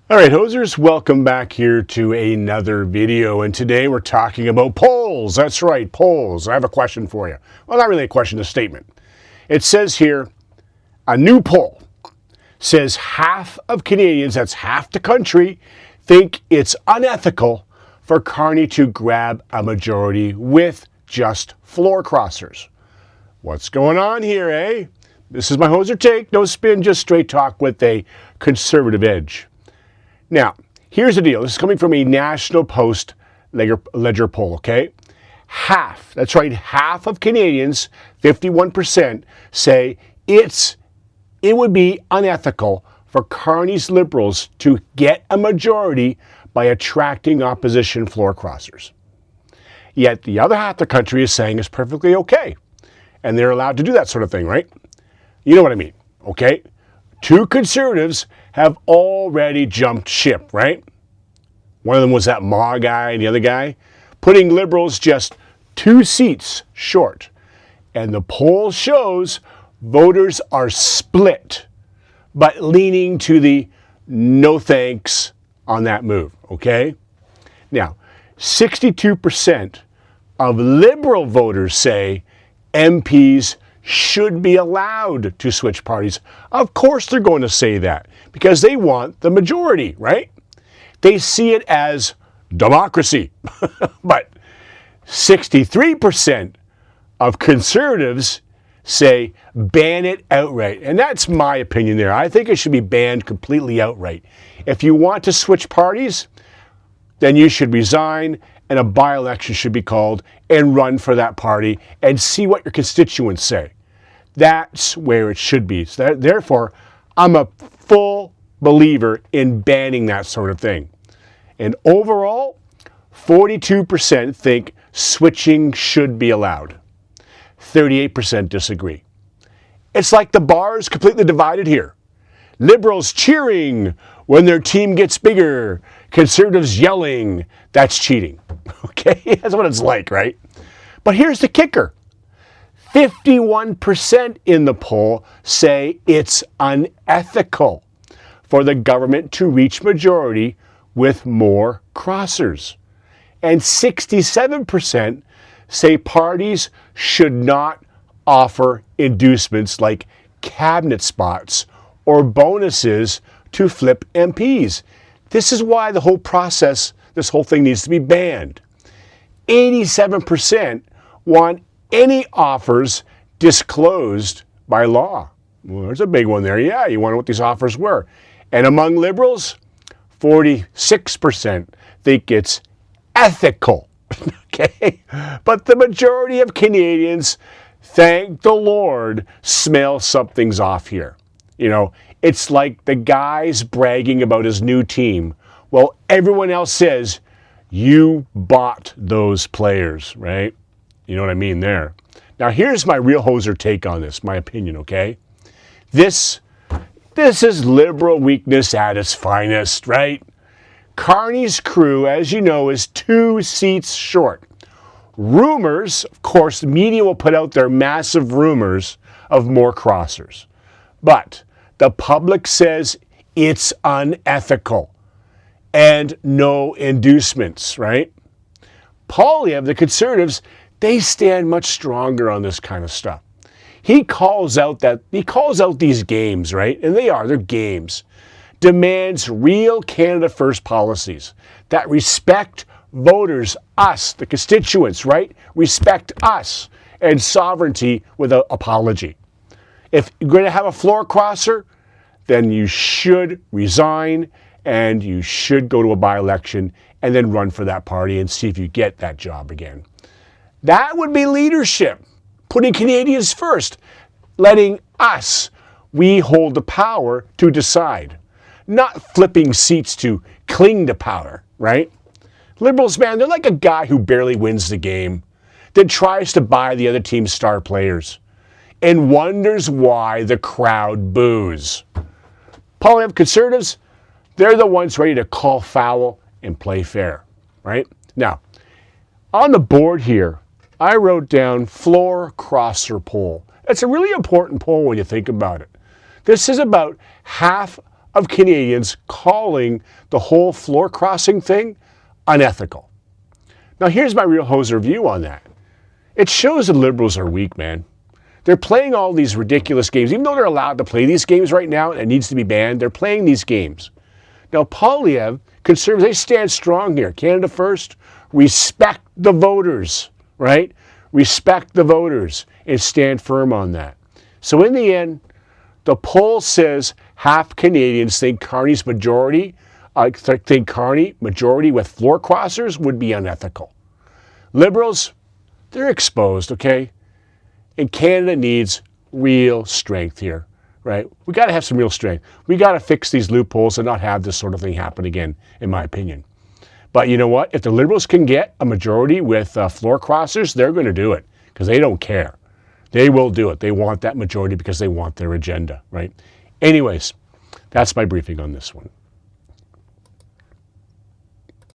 All right, hosers, welcome back here to another video. And today we're talking about polls. That's right, polls. I have a question for you. Well, not really a question, a statement. It says here, a new poll says half of Canadians, that's half the country, think it's unethical for Carney to grab a majority with just floor crossers. What's going on here, eh? This is my hoser take. No spin, just straight talk with a conservative edge. Now, here's the deal. This is coming from a National Post Ledger poll, okay? Half, that's right, half of Canadians, 51%, say it would be unethical for Carney's Liberals to get a majority by attracting opposition floor crossers. Yet the other half of the country is saying it's perfectly okay. And they're allowed to do that sort of thing, right? You know what I mean, okay? Two conservatives have already jumped ship, right? One of them was that Ma guy and the other guy, putting Liberals just 2 seats short. And the poll shows voters are split, but leaning to the no thanks on that move, okay? Now, 62% of Liberal voters say MPs should be allowed to switch parties. Of course they're going to say that because they want the majority, right? They see it as democracy. But 63% of conservatives say ban it outright. And that's my opinion there. I think it should be banned completely outright. If you want to switch parties, then you should resign and a by-election should be called and run for that party and see what your constituents say. That's where it should be. So therefore, I'm a full believer in banning that sort of thing. And overall, 42% think switching should be allowed. 38% disagree. It's like the bar is completely divided here. Liberals cheering when their team gets bigger. Conservatives yelling. That's cheating. Okay? That's what it's like, right? But here's the kicker. 51% in the poll say it's unethical for the government to reach majority with more crossers. And 67% say parties should not offer inducements like cabinet spots or bonuses to flip MPs. This is why the whole process, this whole thing needs to be banned. 87% want any offers disclosed by law. Well, there's a big one there. Yeah, you wonder what these offers were. And among Liberals, 46% think it's ethical. Okay? But the majority of Canadians, thank the Lord, smell something's off here. You know, it's like the guy's bragging about his new team. Well, everyone else says, you bought those players, right? You know what I mean there. Now, here's my real hoser take on this, my opinion, okay? This is liberal weakness at its finest, right? Carney's crew, as you know, is 2 seats short. Rumors, of course, the media will put out their massive rumors of more crossers. But the public says it's unethical and no inducements, right? Poilievre, the Conservatives, they stand much stronger on this kind of stuff. He calls out these games, right? And they're games. Demands real Canada First policies that respect voters, us, the constituents, right? Respect us and sovereignty without apology. If you're going to have a floor crosser, then you should resign and you should go to a by-election and then run for that party and see if you get that job again. That would be leadership, putting Canadians first, letting us, we hold the power to decide, not flipping seats to cling to power, right? Liberals, man, they're like a guy who barely wins the game, then tries to buy the other team's star players, and wonders why the crowd boos. Poilievre Conservatives, they're the ones ready to call foul and play fair, right? Now, on the board here, I wrote down floor crosser poll. It's a really important poll when you think about it. This is about half of Canadians calling the whole floor crossing thing unethical. Now, here's my real hoser view on that. It shows the Liberals are weak, man. They're playing all these ridiculous games. Even though they're allowed to play these games right now and it needs to be banned, they're playing these games. Now, Poilievre, Conservatives, they stand strong here. Canada first, respect the voters, right? Respect the voters and stand firm on that. So in the end, the poll says half Canadians think Carney's majority, think Carney majority with floor crossers would be unethical. Liberals, they're exposed, okay? And Canada needs real strength here, right? We got to have some real strength. We got to fix these loopholes and not have this sort of thing happen again, in my opinion. But you know what? If the Liberals can get a majority with floor crossers, they're going to do it because they don't care. They will do it. They want that majority because they want their agenda, right? Anyways, that's my briefing on this one.